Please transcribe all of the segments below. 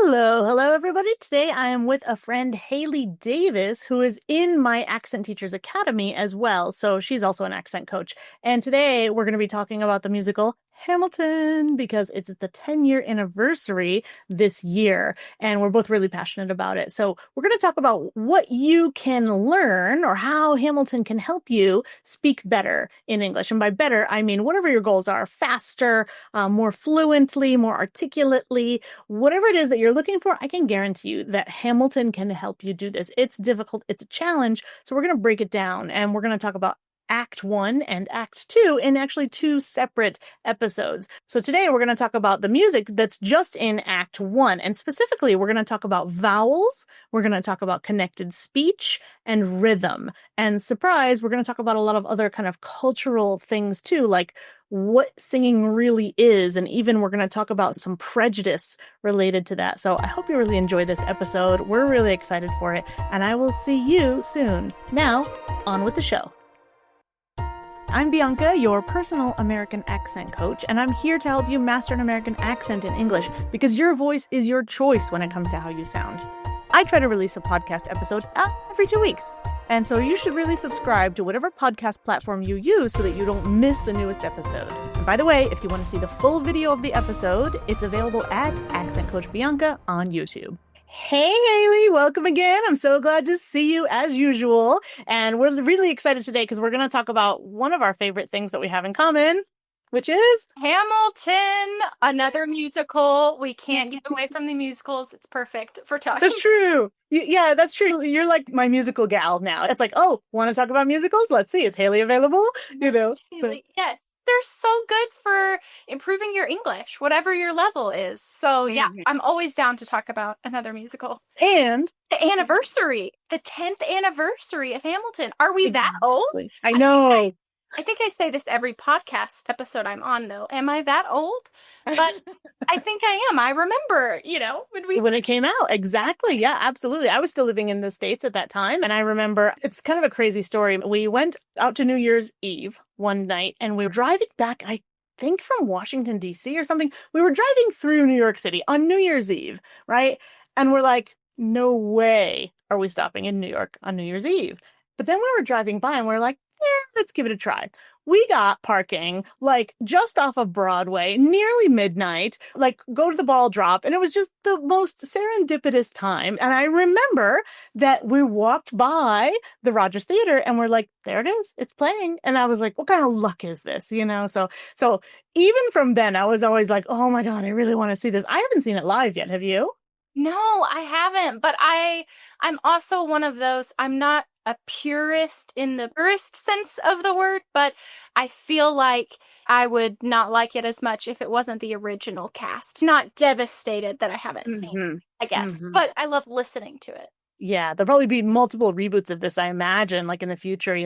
Hello, everybody. Today I am with a friend, Hayley Davis, who is in my Accent Teachers Academy as well. So she's also an accent coach. And today we're going to be talking about the musical Hamilton because it's the 10-year anniversary this year. And we're both really passionate about it. So we're going to talk about what you can learn or how Hamilton can help you speak better in English. And by better, I mean whatever your goals are, faster, more fluently, more articulately, whatever it is that you're looking for. I can guarantee you that Hamilton can help you do this. It's difficult. It's a challenge. So we're going to break it down and we're going to talk about Act 1 and Act 2 in actually two separate episodes. So today we're going to talk about the music that's just in Act 1. And specifically, we're going to talk about vowels. We're going to talk about connected speech and rhythm. And surprise, we're going to talk about a lot of other kind of cultural things too, like what singing really is. And even we're going to talk about some prejudice related to that. So I hope you really enjoy this episode. We're really excited for it. And I will see you soon. Now, on with the show. I'm Bianca, your personal American accent coach, and I'm here to help you master an American accent in English because your voice is your choice when it comes to how you sound. I try to release a podcast episode every 2 weeks, and so you should really subscribe to whatever podcast platform you use so that you don't miss the newest episode. And by the way, if you want to see the full video of the episode, it's available at Accent Coach Bianca on YouTube. Hey, Hayley, welcome again. I'm so glad to see you as usual. And we're really excited today because we're going to talk about one of our favorite things that we have in common, which is Hamilton, another musical. We can't get away from the musicals. It's perfect for talking. That's true. Yeah, that's true. You're like my musical gal now. It's like, oh, want to talk about musicals? Let's see. Is Hayley available? Haley, yes. They're so good for improving your English, whatever your level is. So yeah, I'm always down to talk about another musical. And the anniversary, the 10th anniversary of Hamilton. Are we that old? I know. I think I say this every podcast episode I'm on, though. Am I that old? But I think I am. I remember, when it came out. Exactly. Yeah, absolutely. I was still living in the States at that time. And I remember it's kind of a crazy story. We went out to New Year's Eve one night and we were driving back, I think from Washington, D.C. or something. We were driving through New York City on New Year's Eve, right? And we're like, no way are we stopping in New York on New Year's Eve. But then we were driving by and we're like, let's give it a try. We got parking like just off of Broadway, nearly midnight, like go to the ball drop. And it was just the most serendipitous time. And I remember that we walked by the Rogers Theater and we're like, there it is. It's playing. And I was like, what kind of luck is this? So even from then, I was always like, oh my God, I really want to see this. I haven't seen it live yet. Have you? No, I haven't. But I'm also one of those, I'm not a purist in the purist sense of the word, but I feel like I would not like it as much if it wasn't the original cast. Not devastated that I haven't seen, I guess, but I love listening to it. Yeah, there'll probably be multiple reboots of this, I imagine, like in the future,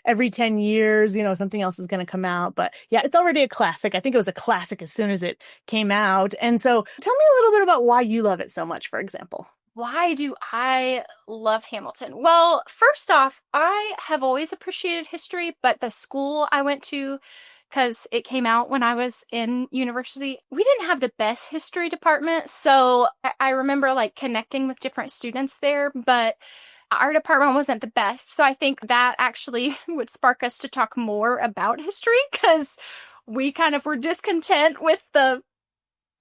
every 10 years, something else is going to come out. But yeah, it's already a classic. I think it was a classic as soon as it came out. And so tell me a little bit about why you love it so much, for example. Why do I love Hamilton? Well, first off, I have always appreciated history, but the school I went to, because it came out when I was in university, we didn't have the best history department. So I remember like connecting with different students there, but our department wasn't the best. So I think that actually would spark us to talk more about history because we kind of were discontent with the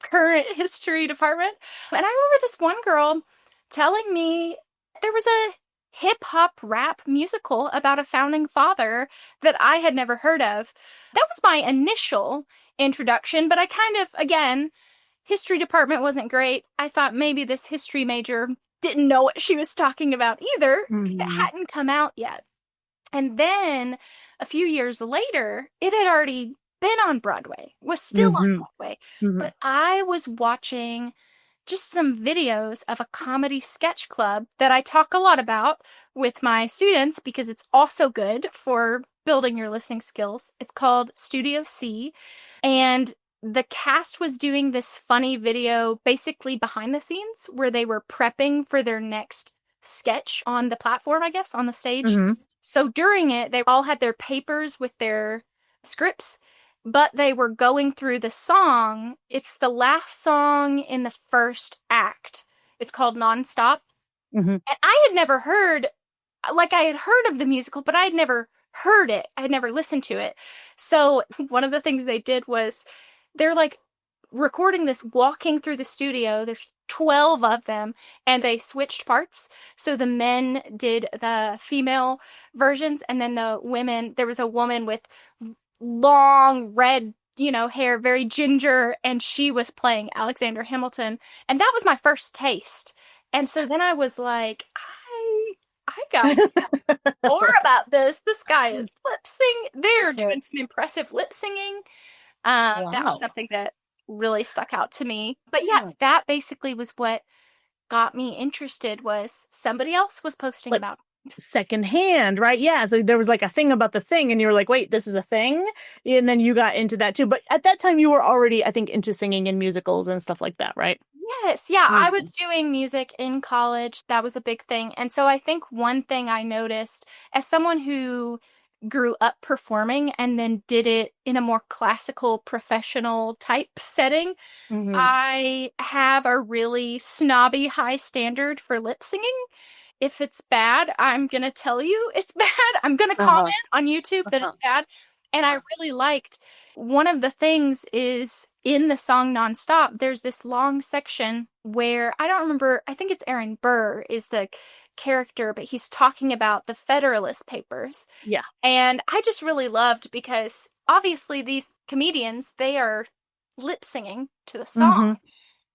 current history department. And I remember this one girl telling me there was a hip-hop rap musical about a founding father that I had never heard of. That was my initial introduction, but I kind of, again, history department wasn't great. I thought maybe this history major didn't know what she was talking about either. It hadn't come out yet. And then a few years later, it had already been on Broadway, was still on Broadway. But I was watching just some videos of a comedy sketch club that I talk a lot about with my students because it's also good for building your listening skills. It's called Studio C. And the cast was doing this funny video basically behind the scenes where they were prepping for their next sketch on the platform, I guess, on the stage. So during it, they all had their papers with their scripts, but they were going through the song. It's the last song in the first act It's called Nonstop. Hmm. And I had never heard, like, I had heard of the musical, but I had never heard it. I had never listened to it. So one of the things they did was they're like recording this walking through the studio. There's 12 of them, and they switched parts. So the men did the female versions, and then the women, there was a woman with long red, hair, very ginger, and she was playing Alexander Hamilton. And that was my first taste. And so then I was like, I gotta more about this. This guy is lip sing. They're doing some impressive lip singing. That was Wow. something that really stuck out to me. But yes, that basically was what got me interested was somebody else was posting Like about secondhand, right? Yeah. So there was like a thing about the thing, and you were like, wait, this is a thing. And then you got into that too. But at that time, you were already, I think, into singing in musicals and stuff like that, right? Yes, yeah, I Mhm. was doing music in college. That was a big thing. And so I think one thing I noticed as someone who grew up performing and then did it in a more classical professional type setting, Hmm. I have a really snobby high standard for lip singing. If it's bad, I'm gonna tell you it's bad. I'm gonna comment Uh-huh. on YouTube that Uh-huh. it's bad. And I really liked one of the things is in the song Nonstop, there's this long section where I don't remember, I think it's Aaron Burr is the character, but he's talking about the Federalist Papers. Yeah. And I just really loved because obviously these comedians, they are lip singing to the Hmm. songs.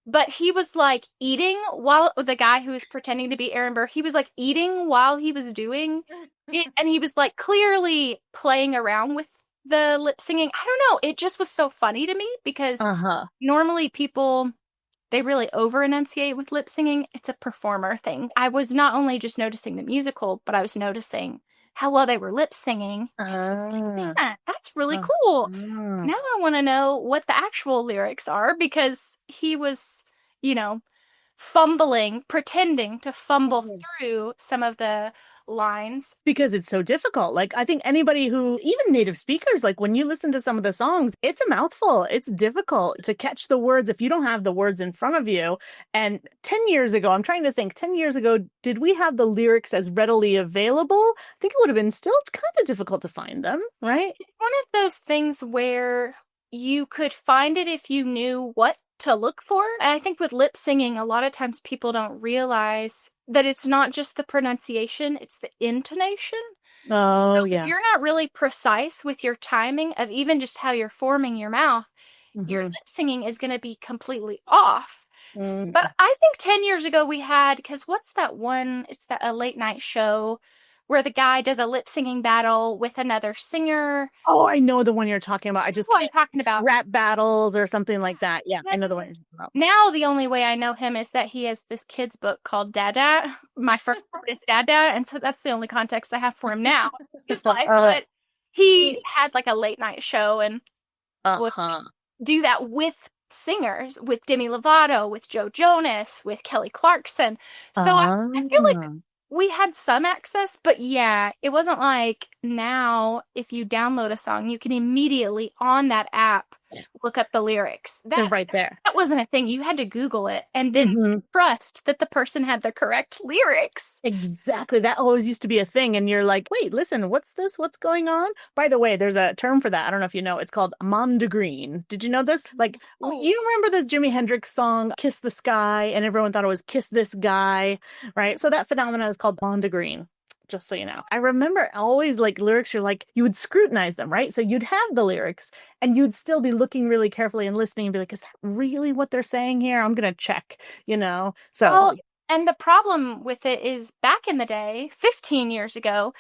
But he was like eating while the guy who was pretending to be Aaron Burr, he was like eating while he was doing it, and he was like clearly playing around with the lip singing. I don't know, it just was so funny to me because Uh-huh. normally people they really over enunciate with lip singing. It's a performer thing. I was not only just noticing the musical, but I was noticing how well they were lip singing. And I was like, Uh, man, that's really cool. uh-huh. Now I want to know what the actual lyrics are because he was, you know, fumbling, pretending to fumble through some of the lines. Because it's so difficult. Like, I think anybody who, even native speakers, like when you listen to some of the songs, it's a mouthful. It's difficult to catch the words if you don't have the words in front of you. And 10 years ago, I'm trying to think, 10 years ago, did we have the lyrics as readily available? I think it would have been still kind of difficult to find them, right? One of those things where you could find it if you knew what to look for. And I think with lip singing, a lot of times people don't realize that it's not just the pronunciation, it's the intonation. Oh, So if yeah. you're not really precise with your timing of even just how you're forming your mouth, your Hmm. lip singing is going to be completely off. But Mm. I think 10 years ago we had, because what's that one? It's that a late night show where the guy does a lip singing battle with another singer. Oh, I know the one you're talking about. I You just know what I'm can't. talking about. Rap battles or something like that. Yeah, I Yes. know the one you're talking about. Now the only way I know him is that he has this kid's book called Dada. My first word is Dada, and so that's the only context I have for him now, his life. Uh, But he had like a late night show and would uh-huh. do that with singers, with Demi Lovato, with Joe Jonas, with Kelly Clarkson. So I feel like Ah. we had some access, but yeah, it wasn't like now if you download a song, you can immediately on that app look up the lyrics. They're That right there. that wasn't a thing. You had to Google it and then Hmm. trust that the person had the correct lyrics. Exactly. That always used to be a thing. And you're like, wait, listen, what's this? What's going on? By the way, there's a term for that. I don't know if you know. It's called mondegreen. Did you know this? Like, Oh, you remember the Jimi Hendrix song, Kiss the Sky, and everyone thought it was Kiss This Guy, right? So that phenomenon is called mondegreen. Just so you know. I remember always like lyrics, you're like, you would scrutinize them, right? So you'd have the lyrics and you'd still be looking really carefully and listening and be like, is that really what they're saying here? I'm gonna check, you know? So well, and the problem with it is back in the day, 15 years ago,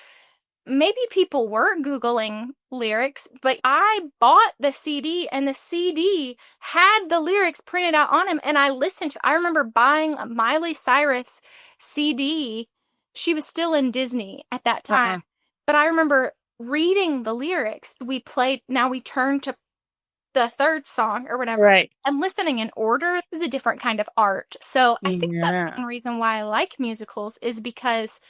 maybe people were Googling lyrics, but I bought the CD and the CD had the lyrics printed out on them and I listened to I remember buying a Miley Cyrus CD. She was still in Disney at that time. uh-uh. But I remember reading the lyrics. We played, now we turn to the third song or whatever Right. and listening in order is a different kind of art. So I think that's Yeah. one reason why I like musicals is because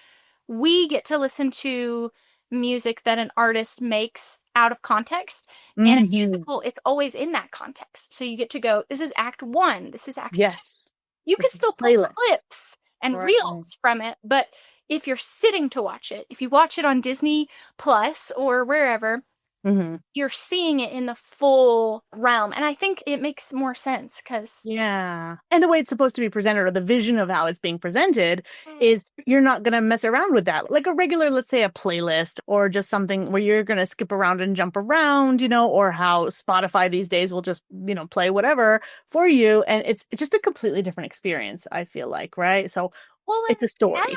we get to listen to music that an artist makes out of context. And a Hmm. musical, it's always in that context. So you get to go, this is act one, this is act two. Yes. You could It's a still pull playlist. clips and Right. reels from it, but if you're sitting to watch it, if you watch it on Disney Plus or wherever, Hmm. you're seeing it in the full realm. And I think it makes more sense because Yeah. And the way it's supposed to be presented, or the vision of how it's being presented, is you're not going to mess around with that. Like a regular, let's say a playlist, or just something where you're going to skip around and jump around, or how Spotify these days will just, play whatever for you. And it's just a completely different experience, I feel like, right? So well, it's a and story.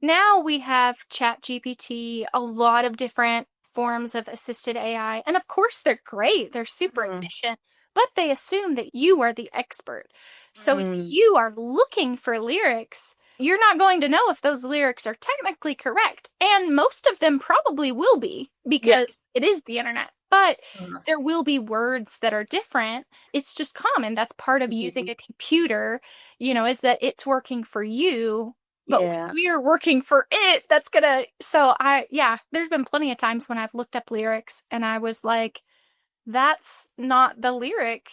now we have Chat GPT, a lot of different forms of assisted AI, and of course they're great. They're super Mhm. efficient, but they assume that you are the expert. So if Mm. you are looking for lyrics, you're not going to know if those lyrics are technically correct, and most of them probably will be Yeah. because it is the internet. But Uh, there will be words that are different. It's just common. That's part of using mhm. a computer, is that it's working for you, but Yeah. we're working for it. That's gonna, so yeah, there's been plenty of times when I've looked up lyrics and I was like, that's not the lyric.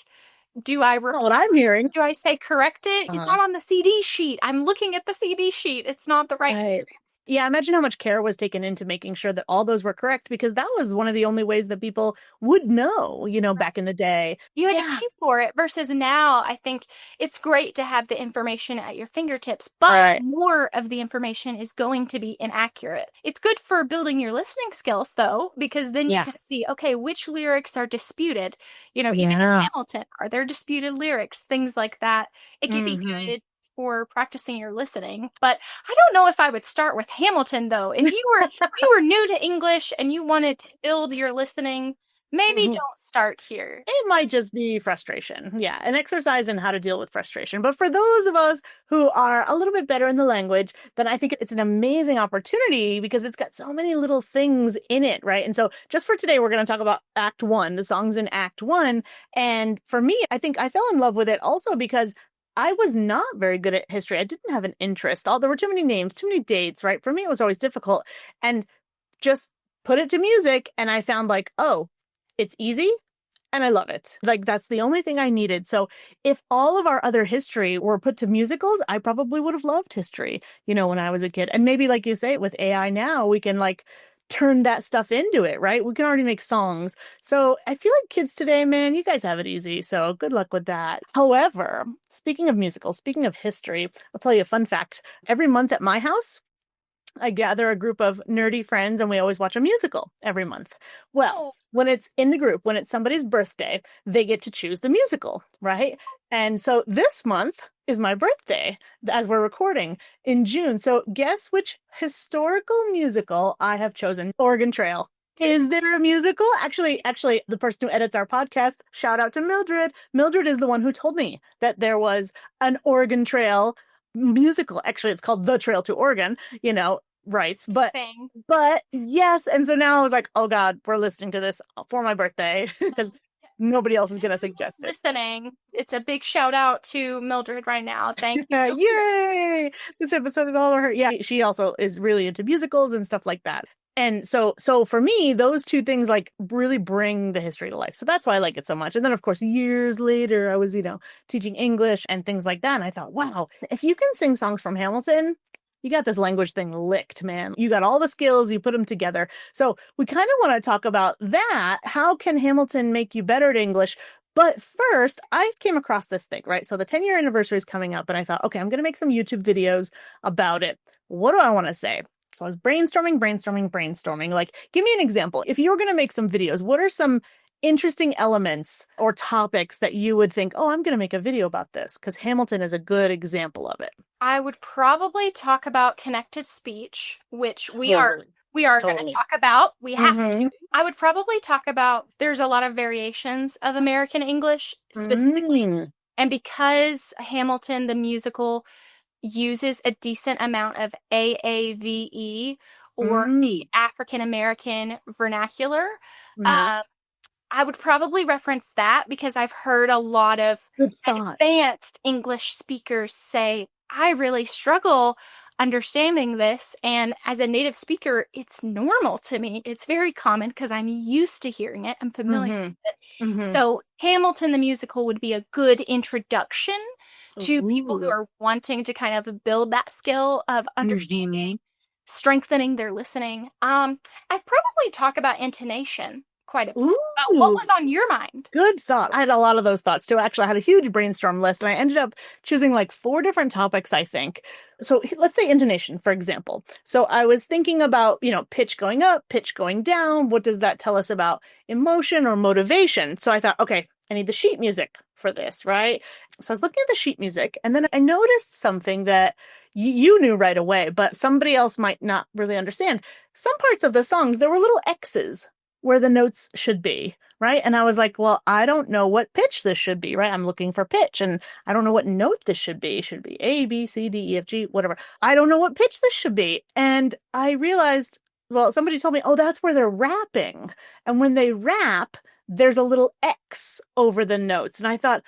Do I That's not what I'm hearing. do I say correct it? It's Uh-huh. not on the CD sheet. I'm looking at the CD sheet. It's not the right Right. lyrics. Yeah, imagine how much care was taken into making sure that all those were correct, because that was one of the only ways that people would know, back in the day. You had to Yeah. pay for it versus now, I think it's great to have the information at your fingertips, but Right. more of the information is going to be inaccurate. It's good for building your listening skills, though, because then you Yeah. can see, okay, which lyrics are disputed. Even in Yeah. Hamilton, are there disputed lyrics? Things like that. It can be Hmm. good for practicing your listening. But I don't know if I would start with Hamilton, though. If you were new to English and you wanted to build your listening, maybe don't start here. It might just be frustration. Yeah, an exercise in how to deal with frustration. But for those of us who are a little bit better in the language, then I think it's an amazing opportunity because it's got so many little things in it, right? And so just for today, we're going to talk about Act One, the songs in Act One. And for me, I think I fell in love with it also because I was not very good at history. I didn't have an interest. There were too many names, too many dates, right? For me, it was always difficult. And just put it to music, and I found like, oh, it's easy and I love it. Like that's the only thing I needed. So if all of our other history were put to musicals, I probably would have loved history, when I was a kid. And maybe like you say, with AI now, we can like turn that stuff into it, right? We can already make songs. So I feel like kids today, man, you guys have it easy. So good luck with that. However, speaking of musicals, speaking of history, I'll tell you a fun fact. Every month at my house, I gather a group of nerdy friends and we always watch a musical every month. Well, Oh, when it's in the group, when it's somebody's birthday, they get to choose the musical, right? And so this month is my birthday as we're recording in June. So guess which historical musical I have chosen? Oregon Trail. Is there a musical? Actually, the person who edits our podcast, shout out to Mildred. Mildred is the one who told me that there was an Oregon Trail musical. Actually, it's called The Trail to Oregon, rights. But thing. but yes, and so now I was like, oh God, we're listening to this for my birthday because nobody else is gonna Everyone suggest it. listening, it's a big shout out to Mildred right now. Thank you, Mildred. Yay! This episode is all over her. Yeah, she also is really into musicals and stuff like that. And so for me, those two things like really bring the history to life. So that's why I like it so much. And then of course, years later, I was, teaching English and things like that. And I thought, wow, if you can sing songs from Hamilton, you got this language thing licked, man. You got all the skills, you put them together. So we kind of want to talk about that. How can Hamilton make you better at English? But first, I came across this thing, right? So the 10-year anniversary is coming up, and I thought, okay, I'm going to make some YouTube videos about it. What do I want to say? So I was brainstorming. Like, give me an example. If you were going to make some videos, what are some interesting elements or topics that you would think, oh, I'm going to make a video about this? Because Hamilton is a good example of it. I would probably talk about connected speech, which we are Totally. we are going to Totally. talk about. We have Mm-hmm. to. I would probably talk about there's a lot of variations of American English specifically, Mm. and because Hamilton the musical uses a decent amount of AAVE or the Mm. African American vernacular, Yeah. um, I would probably reference that because I've heard a lot of Good thought. advanced English speakers say, I really struggle understanding this. And as a native speaker, it's normal to me. It's very common because I'm used to hearing it. I'm familiar Mm-hmm. with it. Mm-hmm. So Hamilton the musical would be a good introduction to people who Ooh. are wanting to kind of build that skill of understanding, Hmm. strengthening their listening. I'd probably talk about intonation quite a bit. What Ooh. was on your mind? Good thought. I had a lot of those thoughts too. Actually, I had a huge brainstorm list and I ended up choosing like four different topics, I think. So let's say intonation, for example. So I was thinking about, pitch going up, pitch going down. What does that tell us about emotion or motivation? So I thought, okay, I need the sheet music for this, right? So I was looking at the sheet music and then I noticed something that you knew right away, but somebody else might not really understand. Some parts of the songs, there were little X's where the notes should be, right? And I was like, well, I don't know what pitch this should be, right? I'm looking for pitch and I don't know what note this should be. Should be A, B, C, D, E, F, G, whatever. I don't know what pitch this should be. And I realized, well, somebody told me, oh, that's where they're rapping. And when they rap, there's a little X over the notes. And I thought,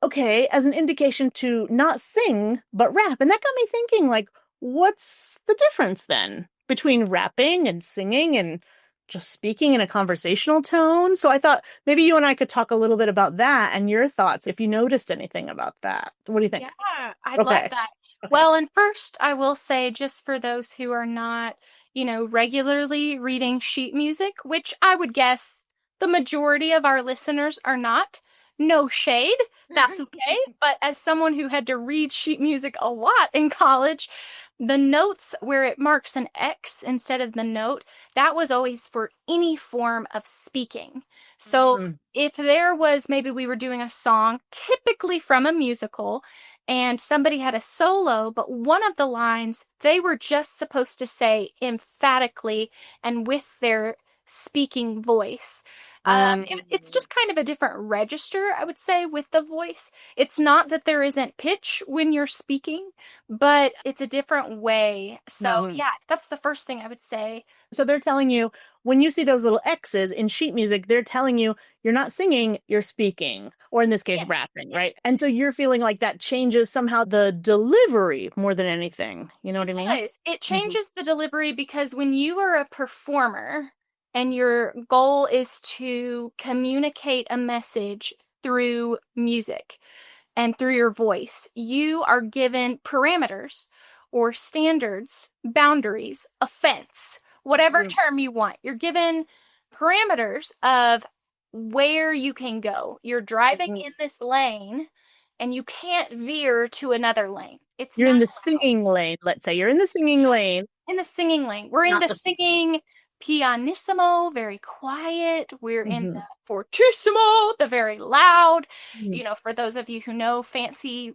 okay, as an indication to not sing, but rap. And that got me thinking, like, what's the difference then between rapping and singing and just speaking in a conversational tone? So I thought maybe you and I could talk a little bit about that and your thoughts if you noticed anything about that. What do you Yeah, think? I'd love Okay. that. Okay. Well, and first, I will say, just for those who are not, regularly reading sheet music, which I would guess the majority of our listeners are not, no shade, that's okay. But as someone who had to read sheet music a lot in college, the notes where it marks an X instead of the note, that was always for any form of speaking. So Mhm. if there was, maybe we were doing a song, typically from a musical, and somebody had a solo, but one of the lines they were just supposed to say emphatically and with their speaking voice. It's Um, just kind of a different register, I would say, with the voice. It's not that there isn't pitch when you're speaking, but it's a different way. So, mhm. yeah, that's the first thing I would say. So they're telling you when you see those little X's in sheet music, they're telling you you're not singing, you're speaking, or in this case, Yeah. rapping, right? And so you're feeling like that changes somehow the delivery more than anything. You know what It I mean? does. It Hmm. changes the delivery because when you are a performer and your goal is to communicate a message through music and through your voice, you are given parameters or standards, boundaries, offense, whatever Hmm. term you want. You're given parameters of where you can go. You're driving Hmm. in this lane and you can't veer to another lane. It's You're not in the singing lane, let's say. You're in the singing lane, in the singing lane. We're in not the the speaking singing pianissimo, very quiet. We're in the lane. fortissimo, the very loud. Hmm. For those of you who know fancy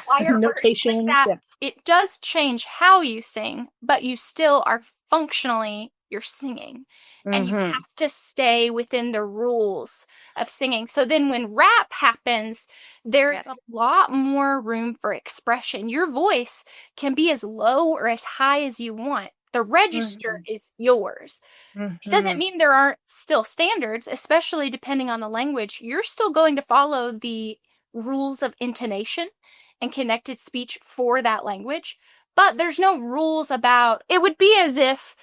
choir words like Notation. that, Yeah. it does change how you sing, but you still are functionally you're singing. And you Hmm. have to stay within the rules of singing. So then when rap happens, Yeah. there's a lot more room for expression. Your voice can be as low or as high as you want. The register Hmm. is yours. It doesn't Hmm. mean there aren't still standards, especially depending on the language. You're still going to follow the rules of intonation and connected speech for that language, but there's no rules about it. Would be as if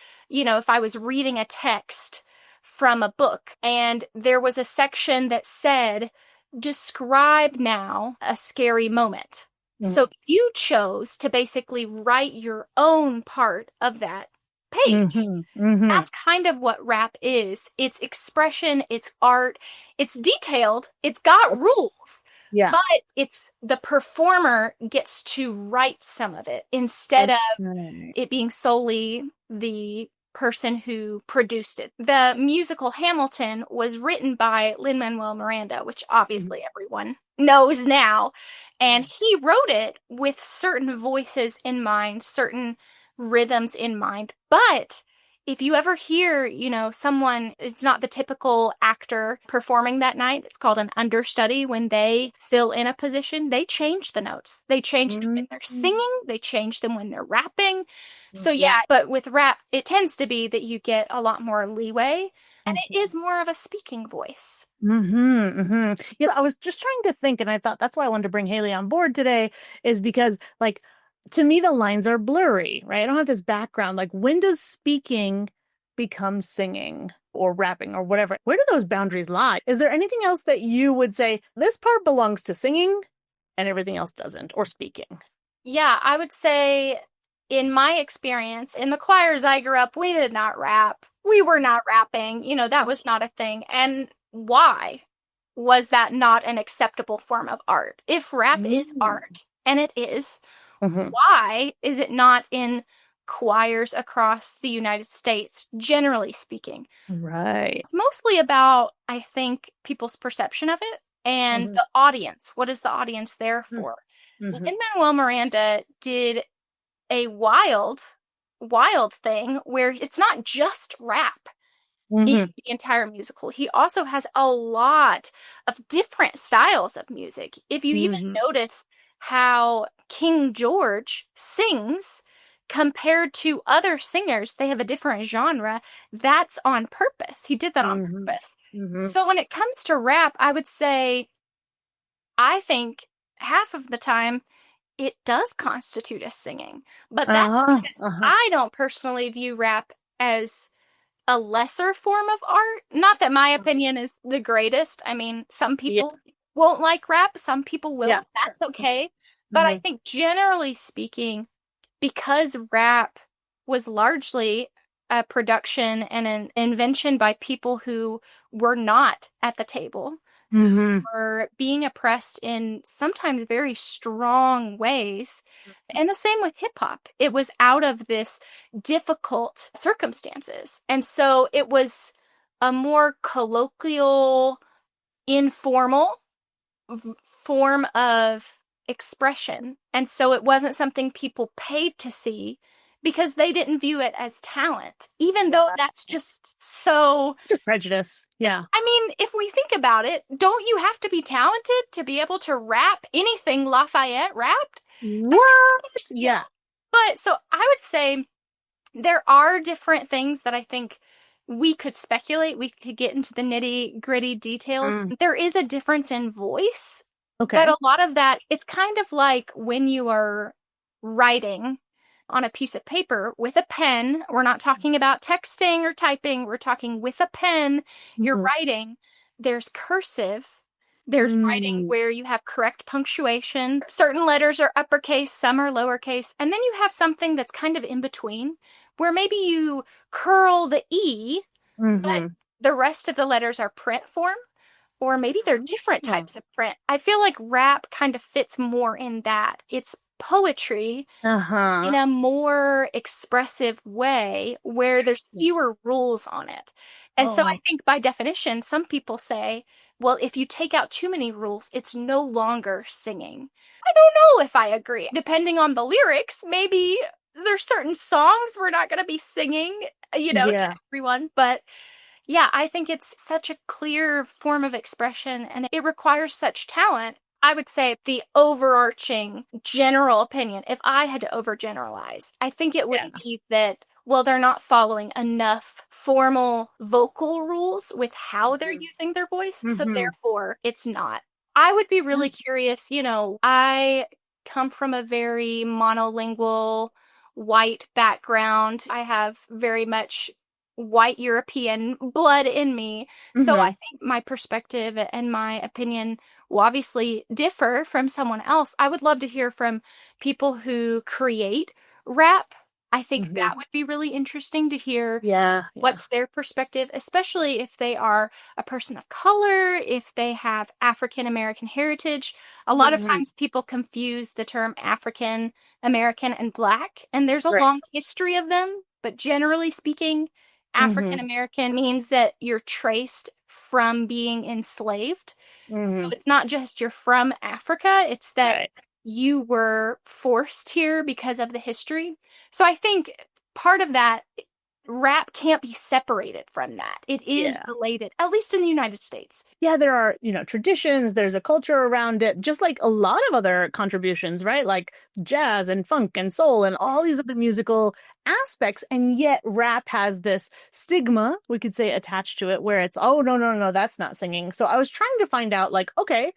I was reading a text from a book and there was a section that said, describe now a scary moment. So you chose to basically write your own part of that page. Hmm. Hmm. That's kind of what rap is. It's expression, it's art, it's detailed, it's got rules, Yeah. but it's the performer gets to write some of it instead of Okay. it being solely the person who produced it. The musical Hamilton was written by Lin-Manuel Miranda, which obviously everyone knows now, and he wrote it with certain voices in mind, certain rhythms in mind, but if you ever hear someone, it's not the typical actor performing that night. It's called an understudy. When they fill in a position, they change the notes. They change them when they're Mhm. singing, they change them when they're rapping. So, Mhm. yeah, but with rap, it tends to be that you get a lot more leeway and it Mhm. is more of a speaking voice. Yeah, I was just trying to think, and I thought that's why I wanted to bring Haley on board today, is because, like, to me, the lines are blurry, right? I don't have this background. Like, when does speaking become singing or rapping or whatever? Where do those boundaries lie? Is there anything else that you would say this part belongs to singing and everything else doesn't, or speaking. Yeah, I would say in my experience, in the choirs I grew up, we did not rap. We were not rapping. That was not a thing. And why was that not an acceptable form of art? If rap is Mm. art, and it is, Hmm. why is it not in choirs across the United States, generally speaking? Right. It's mostly about, I think, people's perception of it and Hmm. the audience. What is the audience there for? Hmm. Lin-Manuel Miranda did a wild, wild thing where it's not just rap in Hmm. the entire musical. He also has a lot of different styles of music. If you even Hmm. notice how King George sings compared to other singers, they have a different genre. That's on purpose. He did that on Hmm. purpose. Hmm. So when it comes to rap, I would say I think half of the time it does constitute as singing. But that's Uh-huh. because Uh-huh. I don't personally view rap as a lesser form of art. Not that my opinion is the greatest. I mean, some Yeah. people won't like rap, some people Yeah. will. Sure. That's okay. But I Hmm. think generally speaking, because rap was largely a production and an invention by people who were not at the table, who Hmm. were being oppressed in sometimes very strong ways. And the same with hip hop. It was out of this difficult circumstances. And so it was a more colloquial, informal form of expression. And so it wasn't something people paid to see because they didn't view it as talent, even though Yeah. that's just so. Just prejudice. Yeah. I mean, if we think about it, don't you have to be talented to be able to rap anything Lafayette rapped? That's a What? huge skill. Yeah. But so I would say there are different things that I think we could speculate. We could get into the nitty gritty details. Mm. There is a difference in voice, but Okay. a lot of that, it's kind of like when you are writing on a piece of paper with a pen. We're not talking about texting or typing. We're talking with a pen. You're Hmm. writing. There's cursive. There's writing Mm. where you have correct punctuation. Certain letters are uppercase, some are lowercase. And then you have something that's kind of in between where maybe you curl the E, but Hmm. the rest of the letters are print form, or maybe they're different types of print. I feel like rap kind of fits more in that. It's poetry in Uh-huh. a more expressive way where there's Interesting. fewer rules on it. And so I Oh, think by definition, some people say, well, if you take out too many rules, it's no longer singing. I don't know if I agree. Depending on the lyrics, maybe there's certain songs we're not going to be singing, to yeah. everyone. But yeah, I think it's such a clear form of expression and it requires such talent. I would say the overarching general opinion, if I had to overgeneralize, I think it would Yeah. be that, well, they're not following enough formal vocal rules with how they're Hmm. using their voice, so Hmm. therefore it's not. I would be really curious, I come from a very monolingual white background. I have very much white European blood in me. So I Hmm. think my perspective and my opinion will obviously differ from someone else. I would love to hear from people who create rap. I think Hmm. that would be really interesting to hear Yeah. Yeah. what's their perspective, especially if they are a person of color, if they have African American heritage. A lot of Hmm. times people confuse the term African American and Black, and there's a Right. long history of them, but generally speaking, African Hmm. American means that you're traced from being enslaved. So Hmm. it's not just you're from Africa, it's that Right. you were forced here because of the history. So I think part of that rap can't be separated from that. It is Yeah. related, at least in the United States. Yeah, there are, traditions, there's a culture around it, just like a lot of other contributions, right? Like jazz and funk and soul and all these other musical aspects. And yet rap has this stigma, we could say, attached to it, where it's, oh, no, no, no, that's not singing. So I was trying to find out, like, okay,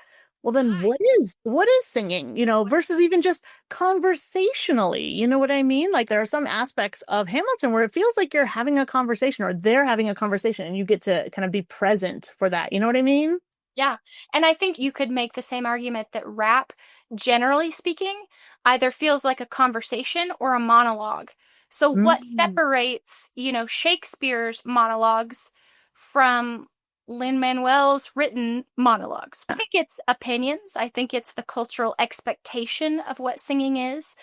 well then what is singing, versus even just conversationally, you know what I mean? Like there are some aspects of Hamilton where it feels like you're having a conversation or they're having a conversation and you get to kind of be present for that. You know what I mean? Yeah. And I think you could make the same argument that rap generally speaking, either feels like a conversation or a monologue. So what Mm. separates, Shakespeare's monologues from Lin-Manuel's written monologues? I think it's opinions. I think it's the cultural expectation of what singing is.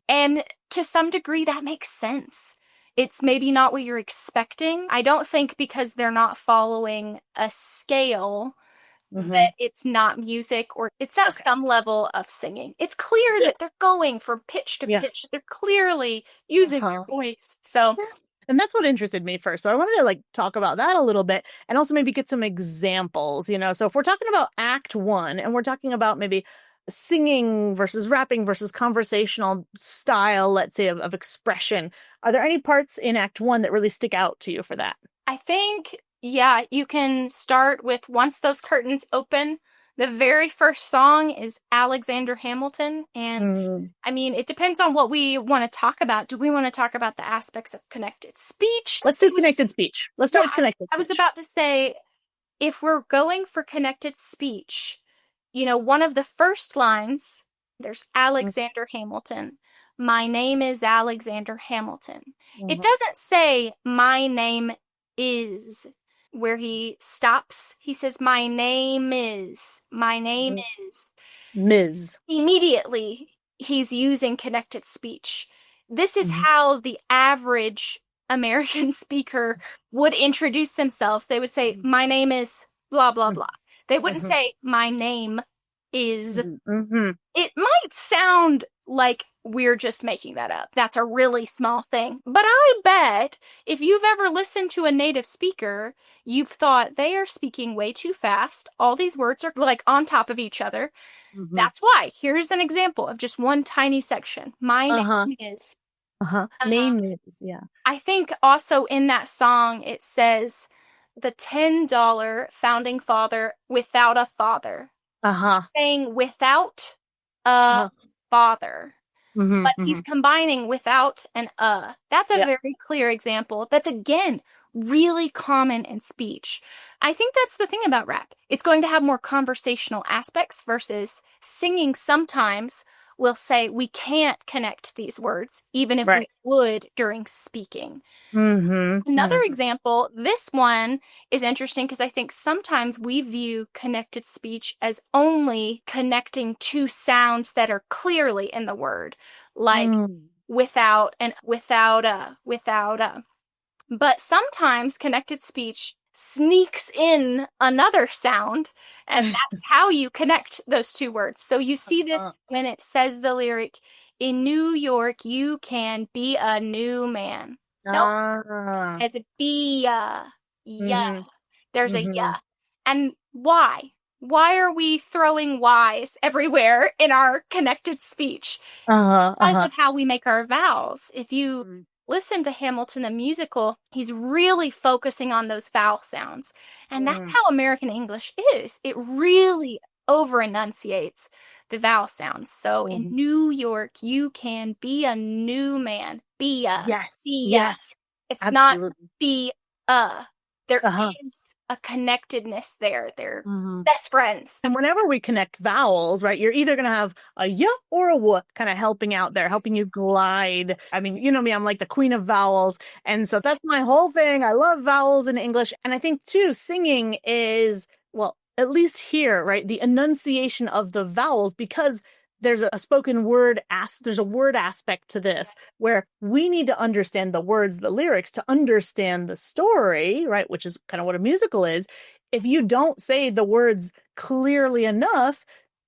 And to some degree, that makes sense. It's maybe not what you're expecting. I don't think because they're not following a scale Hmm. that it's not music or it's at Okay. some level of singing. It's clear Yeah. that they're going from pitch to Yeah. pitch. They're clearly using Uh-huh. their voice. So Yeah. And that's what interested me first. So I wanted to like talk about that a little bit and also maybe get some examples, you know. So if we're talking about Act One and we're talking about maybe singing versus rapping versus conversational style, let's say, of expression, are there any parts in Act One that really stick out to you for that? I think, yeah, you can start with once those curtains open. The very first song is Alexander Hamilton. And Mm. I mean, it depends on what we want to talk about. Do we want to talk about the aspects of connected speech? Let's do connected speech. Let's Yeah, start with connected I was speech. about to say, if we're going for connected speech, one of the first lines, there's Alexander Hamilton. My name is Alexander Hamilton. It Mm-hmm. doesn't say my name is where he stops. He says my name is. Ms. Immediately, he's using connected speech. This is Mm-hmm. how the average American speaker would introduce themselves. They would say, my name is blah, blah, blah. They wouldn't Mm-hmm. say, my name is. Mm-hmm. It might sound like we're just making that up. That's a really small thing. But I bet if you've ever listened to a native speaker, you've thought they are speaking way too fast. All these words are like on top of each other. Mm-hmm. That's why. Here's an example of just one tiny section. My Uh-huh. name is. Uh-huh. Uh, Name is, yeah. I think also in that song it says the $10 founding father without a father. Uh-huh. Saying without a Uh-huh. father, Mm-hmm. but Mm-hmm. he's combining without and a. That's a Yeah. very clear example. That's again really common in speech. I think that's the thing about rap. It's going to have more conversational aspects versus singing sometimes will say we can't connect these words, even if we Right. would during speaking. Mm-hmm. Another Mm-hmm. example, this one is interesting because I think sometimes we view connected speech as only connecting two sounds that are clearly in the word, like Mm. without and without a. But sometimes connected speech sneaks in another sound, and that's how you connect those two words. So you see Uh, this when it says the lyric, in New York, you can be a new man. Nope, ah. as a be yeah. Mm-hmm. There's a Mm-hmm. yeah. And why? Why are we throwing Y's everywhere in our connected speech? Uh-huh. Because Uh-huh. of how we make our vowels. If you Mm. listen to Hamilton the musical, he's really focusing on those vowel sounds. And that's Mm. how American English is. It really over enunciates the vowel sounds. So in Mhm. New York, you can be a new man. Yes. Be a. Yes. It's not Absolutely. be a. There Uh-huh. is a connectedness there. They're Mm-hmm. best friends. And whenever we connect vowels, right, you're either going to have a y or a w kind of helping out there, helping you glide. I mean, you know me, I'm like the queen of vowels. And so that's my whole thing. I love vowels in English. And I think, too, singing is, well, at least here, right, the enunciation of the vowels, because there's a spoken word there's a word aspect to this where we need to understand the words, the lyrics to understand the story, right, which is kind of what a musical is. If you don't say the words clearly enough,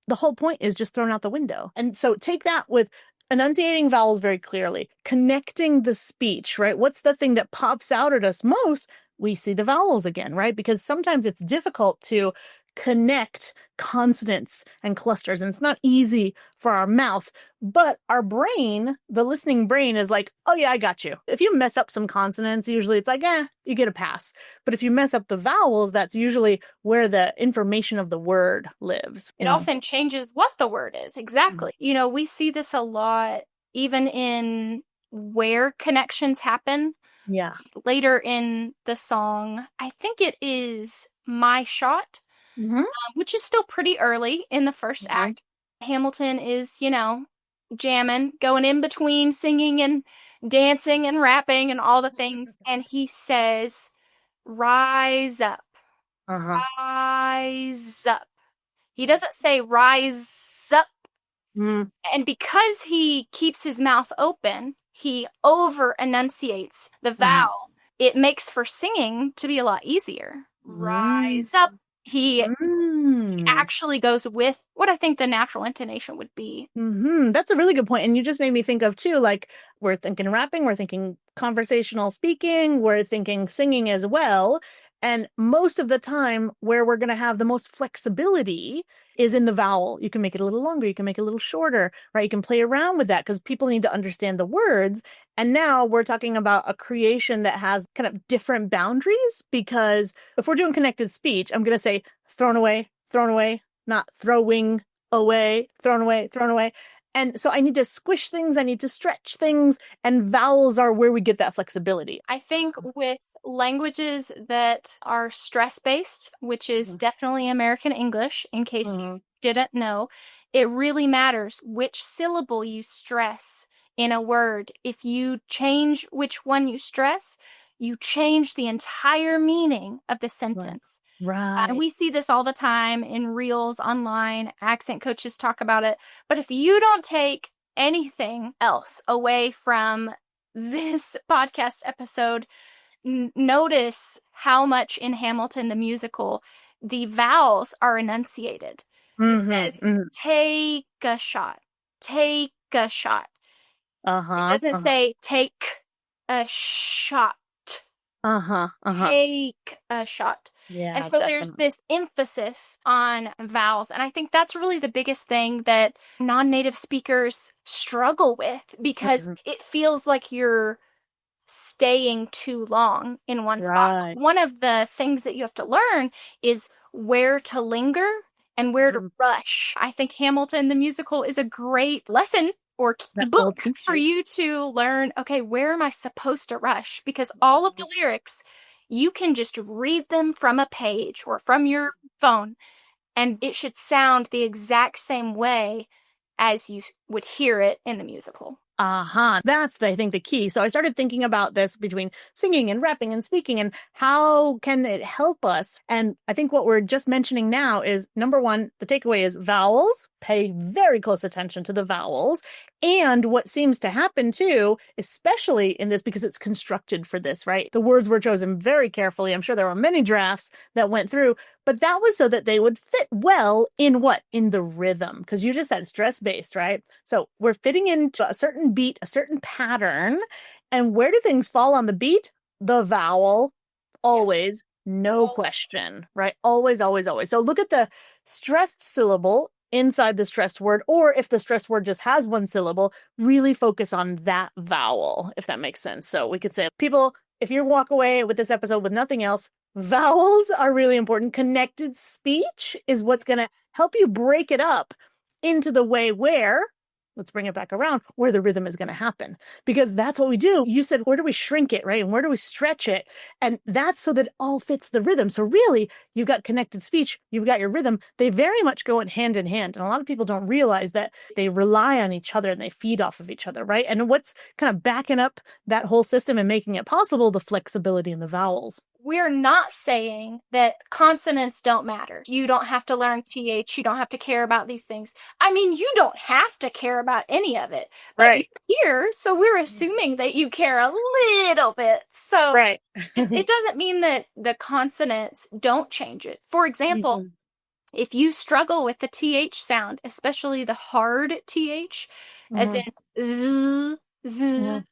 the whole point is just thrown out the window. And so take that with enunciating vowels very clearly, connecting the speech, right? What's the thing that pops out at us most? We see the vowels again, right? Because sometimes it's difficult to connect consonants and clusters, and it's not easy for our mouth. But our brain, the listening brain, is like, oh, yeah, I got you. If you mess up some consonants, usually it's like, you get a pass. But if you mess up the vowels, that's usually where the information of the word lives. It often changes what the word is. Mm. Exactly. We see this a lot even in where connections happen. Yeah. Later in the song, I think it is My Shot, Hmm. which is still pretty early in the first Hmm. act. Hamilton is, jamming, going in between singing and dancing and rapping and all the things. And he says, rise up, Uh-huh. rise up. He doesn't say rise up. Mm, And because he keeps his mouth open, he over enunciates the uh-huh. vowel. It makes for singing to be a lot easier. Mm, Rise up. He mm. actually goes with what I think the natural intonation would be. That's a really good point. And you just made me think of too, like we're thinking rapping, we're thinking conversational speaking, we're thinking singing as well. And most of the time, where we're going to have the most flexibility is in the vowel. You can make it a little longer, you can make it a little shorter, right? You can play around with that because people need to understand the words. And now we're talking about a creation that has kind of different boundaries because if we're doing connected speech, I'm going to say thrown away, not throwing away, thrown away, thrown away. And so I need to squish things, I need to stretch things, and vowels are where we get that flexibility. I think with languages that are stress-based, which is Mhm. definitely American English, in case you Mhm. didn't know, it really matters which syllable you stress in a word. If you change which one you stress, you change the entire meaning of the Right. sentence. And Right. we see this all the time in reels online. Accent coaches talk about it. But if you don't take anything else away from this podcast episode, notice how much in Hamilton the musical the vowels are enunciated. It says, Hmm. take a shot, take a shot. It Uh-huh. doesn't Uh-huh. say take a shot, Uh-huh. Uh-huh. take a shot. And Yeah, so there's definitely. this emphasis on vowels. And I think that's really the biggest thing that non-native speakers struggle with because Mhm. it feels like you're staying too long in one spot. Right. One of the things that you have to learn is where to linger and where to Mhm. rush. I think Hamilton the musical is a great lesson or That will book teach for you. you to learn, okay, where am I supposed to rush? Because all of the lyrics, you can just read them from a page or from your phone, and it should sound the exact same way as you would hear it in the musical. That's, I think, the key. So I started thinking about this between singing and rapping and speaking and how can it help us? And I think what we're just mentioning now is number one, the takeaway is vowels. Pay very close attention to the vowels. And what seems to happen too, especially in this, because it's constructed for this, right? The words were chosen very carefully. I'm sure there were many drafts that went through, but that was so that they would fit well in what? In the rhythm. Because you just said stress based, right? So we're fitting into a certain beat, a certain pattern. And where do things fall on the beat? The vowel, Yes. always, no Always. question, right? Always, always, always. So look at the stressed syllable inside the stressed word, or if the stressed word just has one syllable, really focus on that vowel, if that makes sense. So we could say, people, if you walk away with this episode with nothing else, vowels are really important. Connected speech is what's going to help you break it up into the way where, let's bring it back around, where the rhythm is going to happen. Because that's what we do. You said, where do we shrink it, right? And where do we stretch it? And that's so that it all fits the rhythm. So really, you've got connected speech, you've got your rhythm. They very much go hand in hand. And a lot of people don't realize that they rely on each other and they feed off of each other, right? And what's kind of backing up that whole system and making it possible? The flexibility in the vowels. We're not saying that consonants don't matter. You don't have to learn PH. You don't have to care about these things. I mean, you don't have to care about any of it, but you're Right. here, so we're assuming that you care a little bit. So Right. it doesn't mean that the consonants don't change it. For example, Mhm. if you struggle with the TH sound, especially the hard TH, as in Mhm. the, Mhm.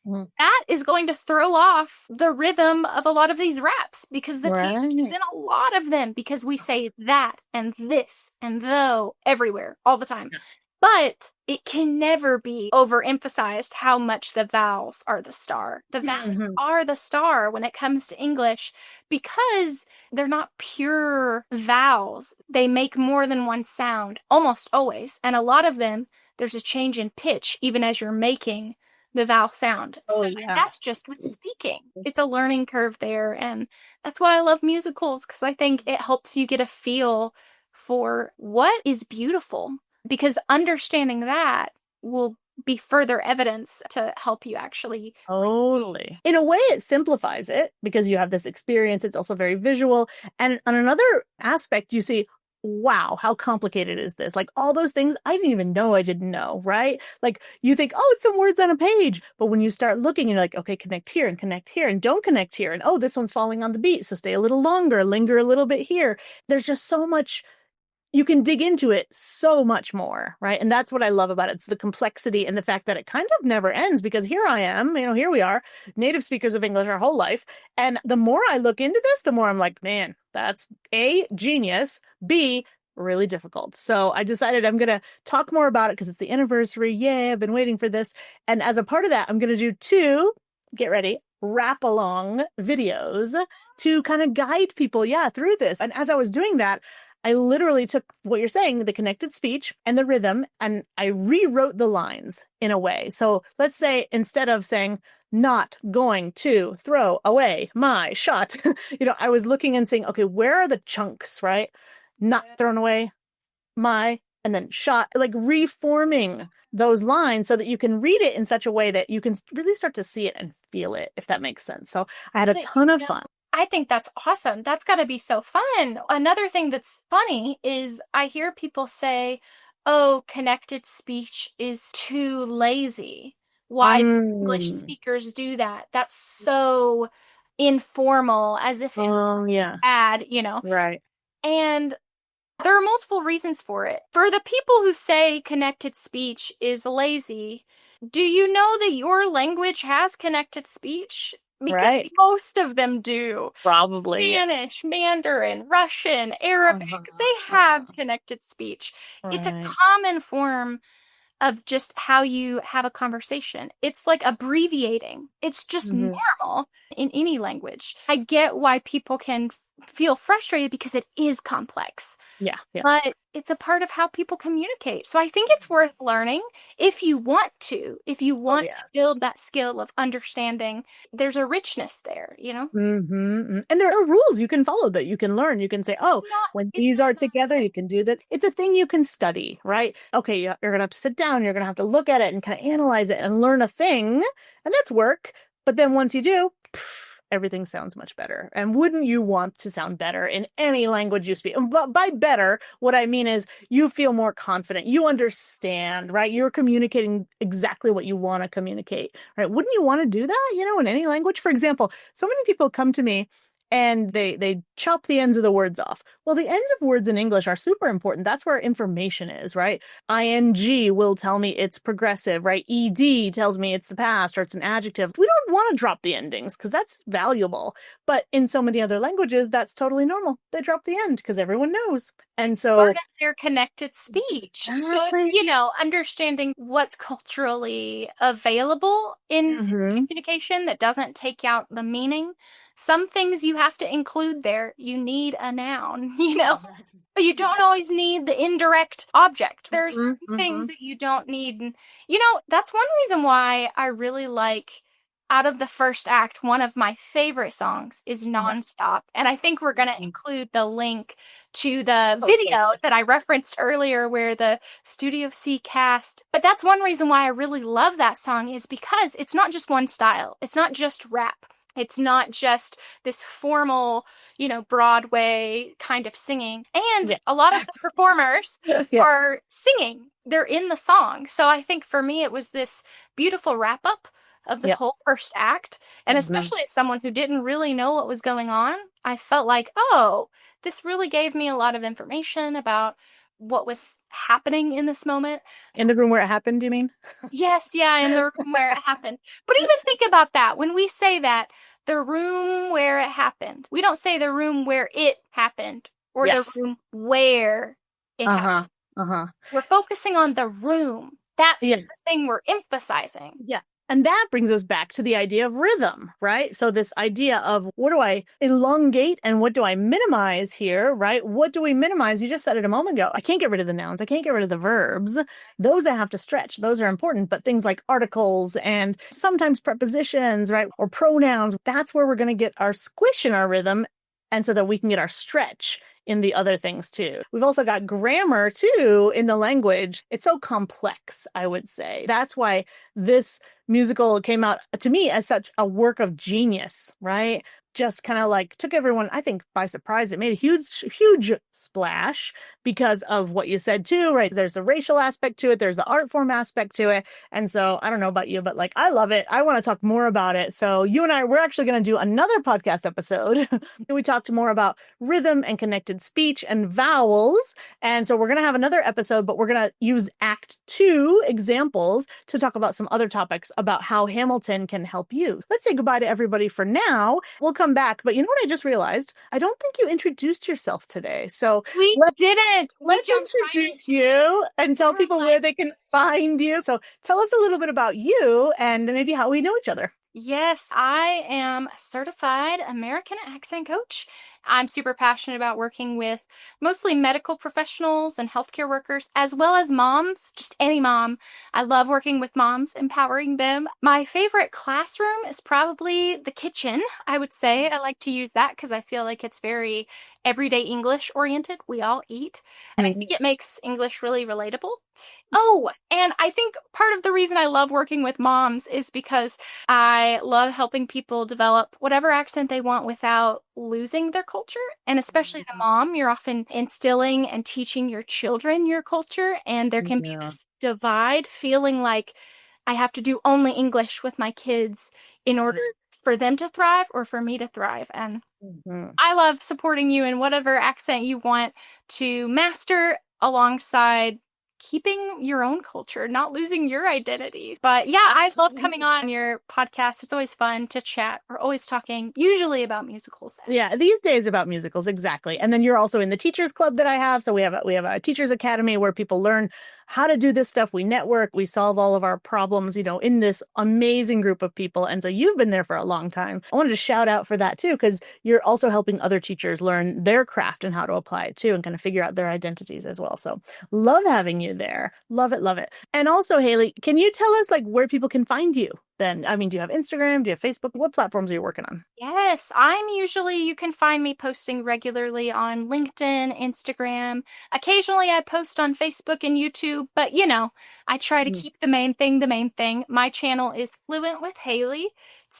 Mhm. that is going to throw off the rhythm of a lot of these raps because the TH is Right. in a lot of them because we say that and this and though everywhere all the time. But it can never be overemphasized how much the vowels are the star. The vowels Mhm. are the star when it comes to English because they're not pure vowels. They make more than one sound almost always. And a lot of them, there's a change in pitch even as you're making the vowel sound. So, Oh, and yeah. that's just with speaking. It's a learning curve there. And that's why I love musicals because I think it helps you get a feel for what is beautiful. because understanding that will be further evidence to help you actually. Totally. In a way, it simplifies it because you have this experience. It's also very visual. And on another aspect, you see, wow, how complicated is this? Like all those things I didn't even know I didn't know, right? Like you think, oh, it's some words on a page. But when you start looking, you're like, okay, connect here and don't connect here. And oh, this one's falling on the beat. So stay a little longer, linger a little bit here. There's just so much you can dig into it so much more, right? And that's what I love about it. It's the complexity and the fact that it kind of never ends because here I am, here we are, native speakers of English our whole life. And the more I look into this, the more I'm like, man, that's A, genius, B, really difficult. So I decided I'm going to talk more about it because it's the anniversary. Yay, I've been waiting for this. And as a part of that, I'm going to do two, get ready, wrap along videos to kind of guide people, through this. And as I was doing that, I literally took what you're saying, the connected speech and the rhythm, and I rewrote the lines in a way. So let's say instead of saying, not going to throw away my shot, I was looking and saying, okay, where are the chunks, right? Not thrown away my, and then shot, like reforming those lines so that you can read it in such a way that you can really start to see it and feel it, if that makes sense. So I had a ton of fun. I think that's awesome. That's got to be so fun. Another thing that's funny is I hear people say, oh, connected speech is too lazy. Why do English speakers do that? That's so informal, as if it's bad, Right. And there are multiple reasons for it. For the people who say connected speech is lazy, do you know that your language has connected speech? Because most of them do. Probably. Spanish, Mandarin, Russian, Arabic, they have connected speech. It's a common form of just how you have a conversation. It's like abbreviating. It's just normal in any language. I get why people can feel frustrated because it is complex. Yeah. But it's a part of how people communicate. So I think it's worth learning if you want to to build that skill of understanding. There's a richness there, And there are rules you can follow that you can learn. You can say, oh, when these are together, you can do this. It's a thing you can study, right? Okay, you're going to have to sit down. You're going to have to look at it and kind of analyze it and learn a thing. And that's work. But then once you do, everything sounds much better. And wouldn't you want to sound better in any language you speak? But by better, what I mean is you feel more confident. You understand, right? You're communicating exactly what you want to communicate, right? Wouldn't you want to do that, in any language? For example, so many people come to me and they chop the ends of the words off. Well, the ends of words in English are super important. That's where information is, right? ING will tell me it's progressive, right? ED tells me it's the past or it's an adjective. We don't want to drop the endings because that's valuable. But in so many other languages, that's totally normal. They drop the end because everyone knows. And so part of their connected speech. Exactly. So, understanding what's culturally available in communication that doesn't take out the meaning. Some things you have to include there. You need a noun, but you don't always need the indirect object. There's things that you don't need. That's one reason why I really like, out of the first act, one of my favorite songs is Nonstop. And I think we're going to include the link to the video that I referenced earlier where the Studio C cast. But that's one reason why I really love that song, is because it's not just one style. It's not just rap. It's not just this formal, Broadway kind of singing. And a lot of the performers are singing. They're in the song. So I think for me, it was this beautiful wrap up of the whole first act. And especially as someone who didn't really know what was going on, I felt like, oh, this really gave me a lot of information about what was happening in this moment. In the room where it happened, you mean? Yes, in the room where it happened. But even think about that. When we say that, the room where it happened, we don't say the room where it happened or the room where it happened. We're focusing on the room. That's the thing we're emphasizing. Yeah. And that brings us back to the idea of rhythm, right? So this idea of what do I elongate and what do I minimize here, right? What do we minimize? You just said it a moment ago. I can't get rid of the nouns. I can't get rid of the verbs. Those I have to stretch. Those are important. But things like articles and sometimes prepositions, right? Or pronouns, that's where we're going to get our squish in our rhythm. and so that we can get our stretch in the other things too. We've also got grammar too in the language. It's so complex, I would say. That's why this musical came out to me as such a work of genius, right? Just kind of like took everyone, I think, by surprise. It made a huge splash because of what you said too, right? There's the racial aspect to it. There's the art form aspect to it. And so I don't know about you, but like, I love it. I want to talk more about it. So you and I, we're actually going to do another podcast episode. We talked more about rhythm and connected speech and vowels. And so we're going to have another episode, but we're going to use Act 2 examples to talk about some other topics about how Hamilton can help you. Let's say goodbye to everybody for now. We'll come back. But you know what I just realized? I don't think you introduced yourself today. So We didn't. let's introduce you and tell people where they can find you. So tell us a little bit about you and maybe how we know each other. Yes, I am a certified American accent coach. I'm super passionate about working with mostly medical professionals and healthcare workers, as well as moms, just any mom. I love working with moms, empowering them. My favorite classroom is probably the kitchen, I would say. I like to use that because I feel like it's very everyday English oriented. We all eat. And I think it makes English really relatable. Oh, and I think part of the reason I love working with moms is because I love helping people develop whatever accent they want without losing their culture. And especially as a mom, you're often instilling and teaching your children your culture. And there can be this divide feeling like I have to do only English with my kids in order for them to thrive or for me to thrive. And I love supporting you in whatever accent you want to master alongside keeping your own culture, not losing your identity. But yeah, I love coming on your podcast. It's always fun to chat. We're always talking, usually about musicals. Yeah, these days about musicals, exactly. And then you're also in the teachers club that I have. So we have a teachers academy where people learn how to do this stuff. We network, we solve all of our problems, in this amazing group of people. And so you've been there for a long time. I wanted to shout out for that too, because you're also helping other teachers learn their craft and how to apply it too, and kind of figure out their identities as well. So love having you there. Love it, love it. And also, Hayley, can you tell us like where people can find you? Then, I mean, do you have Instagram? Do you have Facebook? What platforms are you working on? Yes, you can find me posting regularly on LinkedIn, Instagram. Occasionally I post on Facebook and YouTube, but I try to keep the main thing the main thing. My channel is Fluent with Hayley.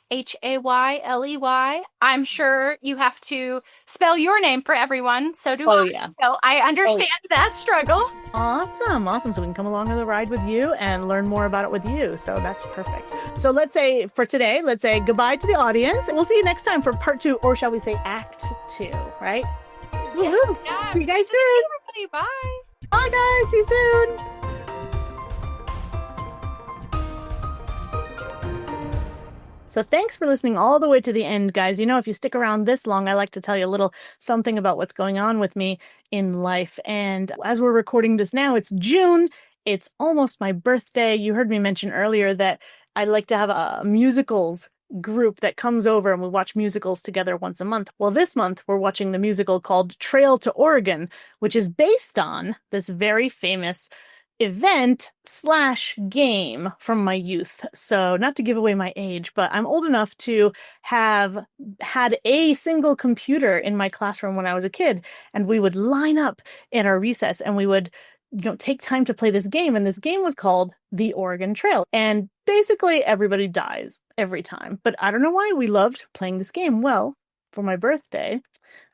It's Hayley. I'm sure you have to spell your name for everyone. So do I. Yeah. So I understand that struggle. Awesome. So we can come along on the ride with you and learn more about it with you. So that's perfect. So let's say for today, let's say goodbye to the audience. We'll see you next time for part 2, or shall we say Act 2, right? Yes. See you guys soon. Everybody, bye. Bye guys. See you soon. So thanks for listening all the way to the end, guys. If you stick around this long, I like to tell you a little something about what's going on with me in life. And as we're recording this now, it's June. It's almost my birthday. You heard me mention earlier that I like to have a musicals group that comes over and we watch musicals together once a month. Well, this month we're watching the musical called Trail to Oregon, which is based on this very famous event/game from my youth. So not to give away my age, but I'm old enough to have had a single computer in my classroom when I was a kid, and we would line up in our recess and we would take time to play this game. And this game was called the Oregon Trail. And basically everybody dies every time. But I don't know why we loved playing this game. Well, for my birthday,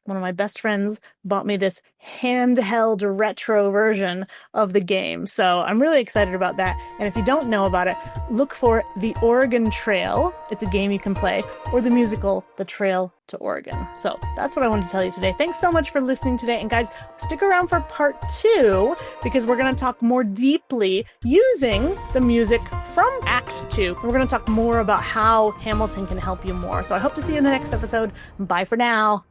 one of my best friends bought me this handheld retro version of the game. So I'm really excited about that. And if you don't know about it, look for The Oregon Trail. It's a game you can play, or the musical, The Trail to Oregon. So that's what I wanted to tell you today. Thanks so much for listening today. And guys, stick around for part 2, because we're going to talk more deeply using the music from Act 2. We're going to talk more about how Hamilton can help you more. So I hope to see you in the next episode. Bye for now.